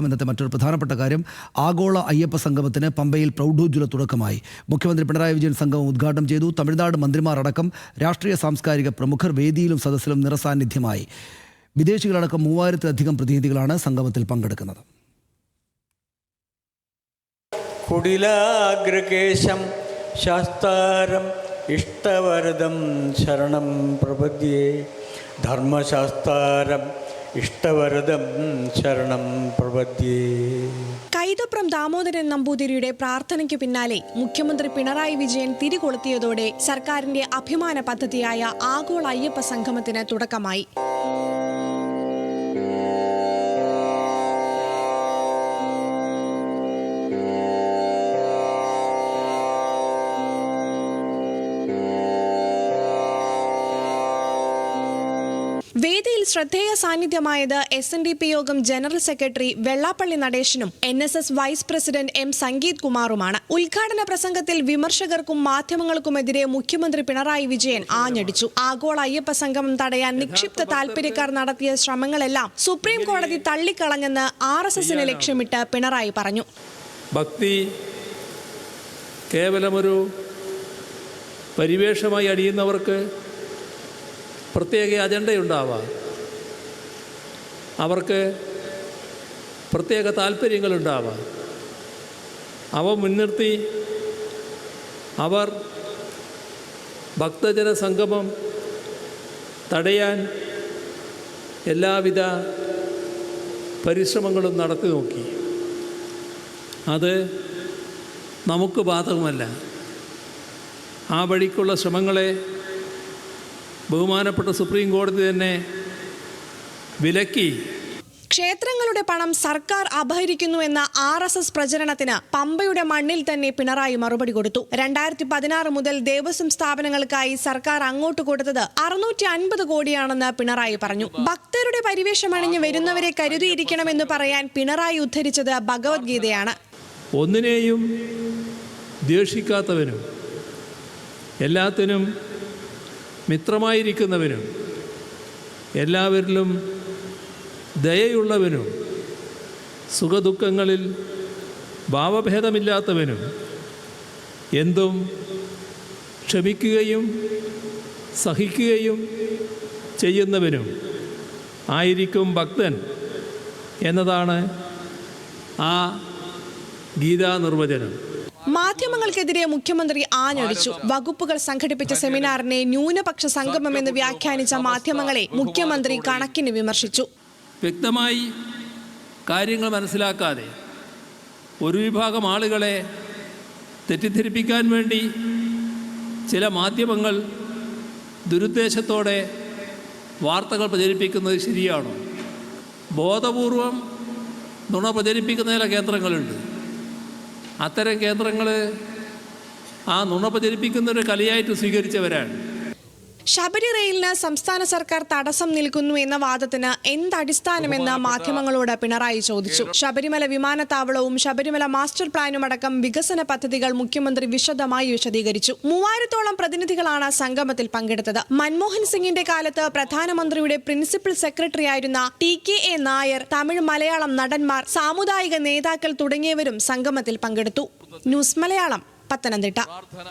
ഇന്നത്തെ മറ്റൊരു പ്രധാനപ്പെട്ട കാര്യം, ആഗോള അയ്യപ്പ സംഗമത്തിന് പമ്പയിൽ പ്രൗഢോജ്വല തുടക്കമായി. മുഖ്യമന്ത്രി പിണറായി വിജയൻ സംഗമം ഉദ്ഘാടനം ചെയ്തു. തമിഴ്നാട് മന്ത്രിമാർ അടക്കം രാഷ്ട്രീയ സാംസ്കാരിക പ്രമുഖർ വേദിയിലും സദസ്സിലും നിറസാന്നിധ്യമായി. വിദേശികളടക്കം 3000-ലധികം പ്രതിനിധികളാണ് സംഗമത്തിൽ പങ്കെടുക്കുന്നത്. കുടിലാഗ്രകേശം ശാസ്താരം ഇഷ്ടവരദം ശരണം പ്രപദ്യേ ധർമ്മശാസ്താരം ഇഷ്ടവരദം ശരണം പ്രപദ്യേ. കൈതപ്രം ദാമോദരൻ നമ്പൂതിരിയുടെ പ്രാർത്ഥനയ്ക്ക് പിന്നാലെ മുഖ്യമന്ത്രി പിണറായി വിജയൻ തിരികൊളുത്തിയതോടെ സർക്കാരിന്റെ അഭിമാന പദ്ധതിയായ ആഗോള അയ്യപ്പ സംഗമത്തിന് തുടക്കമായി. വേദിയിൽ ശ്രദ്ധേയ സാന്നിധ്യമായത് SNDP യോഗം ജനറൽ സെക്രട്ടറി വെള്ളാപ്പള്ളി നടേശനും NSS vice president M Sangeeth കുമാറുമാണ്. ഉദ്ഘാടന പ്രസംഗത്തിൽ വിമർശകർക്കും മാധ്യമങ്ങൾക്കുമെതിരെ മുഖ്യമന്ത്രി പിണറായി വിജയൻ ആഞ്ഞടിച്ചു. ആഗോള അയ്യപ്പ സംഗമം തടയാൻ നിക്ഷിപ്ത താൽപര്യക്കാർ നടത്തിയ ശ്രമങ്ങളെല്ലാം സുപ്രീം കോടതി തള്ളിക്കളഞ്ഞെന്ന് RSSനെ ലക്ഷ്യമിട്ട് പിണറായി പറഞ്ഞു. ഭക്തി കേവലമൊരു പരിവേഷമായി അണിയുന്നവർക്ക് പ്രത്യേക അജണ്ടയുണ്ടാവാം, അവർക്ക് പ്രത്യേക താല്പര്യങ്ങളുണ്ടാവാം. അവ മുൻനിർത്തി അവർ ഭക്തജന സംഗമം തടയാൻ എല്ലാവിധ പരിശ്രമങ്ങളും നടത്തി നോക്കി. അത് നമുക്ക് ബാധകമല്ല. ആ വഴിക്കുള്ള ശ്രമങ്ങളെ ബഹുമാനപ്പെട്ട സുപ്രീം കോടതി തന്നെ വിലക്കി. ക്ഷേത്രങ്ങളുടെ പണം സർക്കാർ അപഹരിക്കുന്നുവെന്ന RSS പ്രചരണത്തിന് പമ്പയുടെ മണ്ണിൽ തന്നെ പിണറായി മറുപടി കൊടുത്തു. 2016 മുതൽ ദേവസ്വം സ്ഥാപനങ്ങൾക്കായി സർക്കാർ അങ്ങോട്ട് കൊടുത്തത് 650 കോടിയാണെന്ന് പിണറായി പറഞ്ഞു. ഭക്തരുടെ പരിവേഷമണിഞ്ഞ് വരുന്നവരെ കരുതിയിരിക്കണമെന്ന് പറയാൻ പിണറായി ഉദ്ധരിച്ചത് ഭഗവത്ഗീതയാണ്. ഒന്നിനെയും ദ്വേഷിക്കാത്തവനും എല്ലാത്തിനും മിത്രമായിരിക്കുന്നവനും എല്ലാവരിലും ദയയുള്ളവനും സുഖദുഃഖങ്ങളിൽ ഭാവഭേദമില്ലാത്തവനും എന്തും ക്ഷമിക്കുകയും സഹിക്കുകയും ചെയ്യുന്നവനും ആയിരിക്കും ഭക്തൻ എന്നതാണ് ആ ഗീതാ നിർവചനം. മാധ്യമങ്ങൾക്കെതിരെ മുഖ്യമന്ത്രി ആഞ്ഞടിച്ചു. വകുപ്പുകൾ സംഘടിപ്പിച്ച സെമിനാറിനെ ന്യൂനപക്ഷ സംഗമമെന്ന് വ്യാഖ്യാനിച്ച മാധ്യമങ്ങളെ മുഖ്യമന്ത്രി കണക്കിന് വിമർശിച്ചു. വ്യക്തമായി കാര്യങ്ങൾ മനസ്സിലാക്കാതെ ഒരു വിഭാഗം ആളുകളെ തെറ്റിദ്ധരിപ്പിക്കാൻ വേണ്ടി ചില മാധ്യമങ്ങൾ ദുരുദ്ദേശത്തോടെ വാർത്തകൾ പ്രചരിപ്പിക്കുന്നത് ശരിയാണോ? ബോധപൂർവം നുണ പ്രചരിപ്പിക്കുന്ന ചില കേന്ദ്രങ്ങളുണ്ട്. അത്തരം കേന്ദ്രങ്ങൾ ആ നുണ പ്രചരിപ്പിക്കുന്നൊരു കലയായിട്ട് സ്വീകരിച്ചവരാണ്. ശബരി റെയിലിന് സംസ്ഥാന സർക്കാർ തടസ്സം നിൽക്കുന്നു എന്ന വാദത്തിന് എന്തടിസ്ഥാനമെന്ന് മാധ്യമങ്ങളോട് പിണറായി ചോദിച്ചു. ശബരിമല വിമാനത്താവളവും ശബരിമല മാസ്റ്റർ പ്ലാനും അടക്കം വികസന പദ്ധതികൾ മുഖ്യമന്ത്രി വിശദമായി വിശദീകരിച്ചു. 3000-ഓളം പ്രതിനിധികളാണ് സംഗമത്തിൽ പങ്കെടുത്തത്. മൻമോഹൻ സിംഗിന്റെ കാലത്ത് പ്രധാനമന്ത്രിയുടെ പ്രിൻസിപ്പൽ സെക്രട്ടറിയായിരുന്ന TKA നായർ, തമിഴ് മലയാളം നടന്മാർ, സാമുദായിക നേതാക്കൾ തുടങ്ങിയവരും സംഗമത്തിൽ പങ്കെടുത്തു. ന്യൂസ് മലയാളം, പത്തനംതിട്ട.